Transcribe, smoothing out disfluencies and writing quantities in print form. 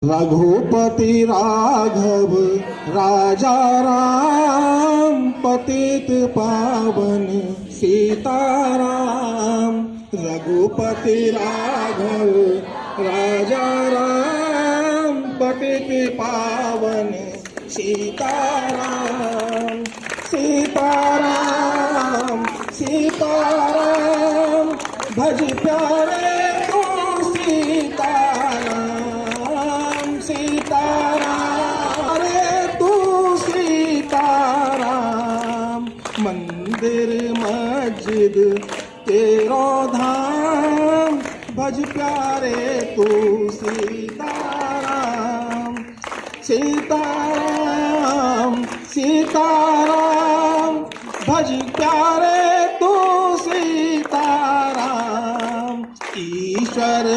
रघुपति राघव राजा राम पतित पावन सीताराम। रघुपति राघव राजा राम पतित पावन सीताराम। सीताराम सीताराम भज प्यारे तू सीताराम। सीताराम रे तू सीताराम। मंदिर मस्जिद तेरो धाम भज प्यारे तू सीताराम। सीताराम सीताराम भज प्यारे तू सीताराम। ईश्वर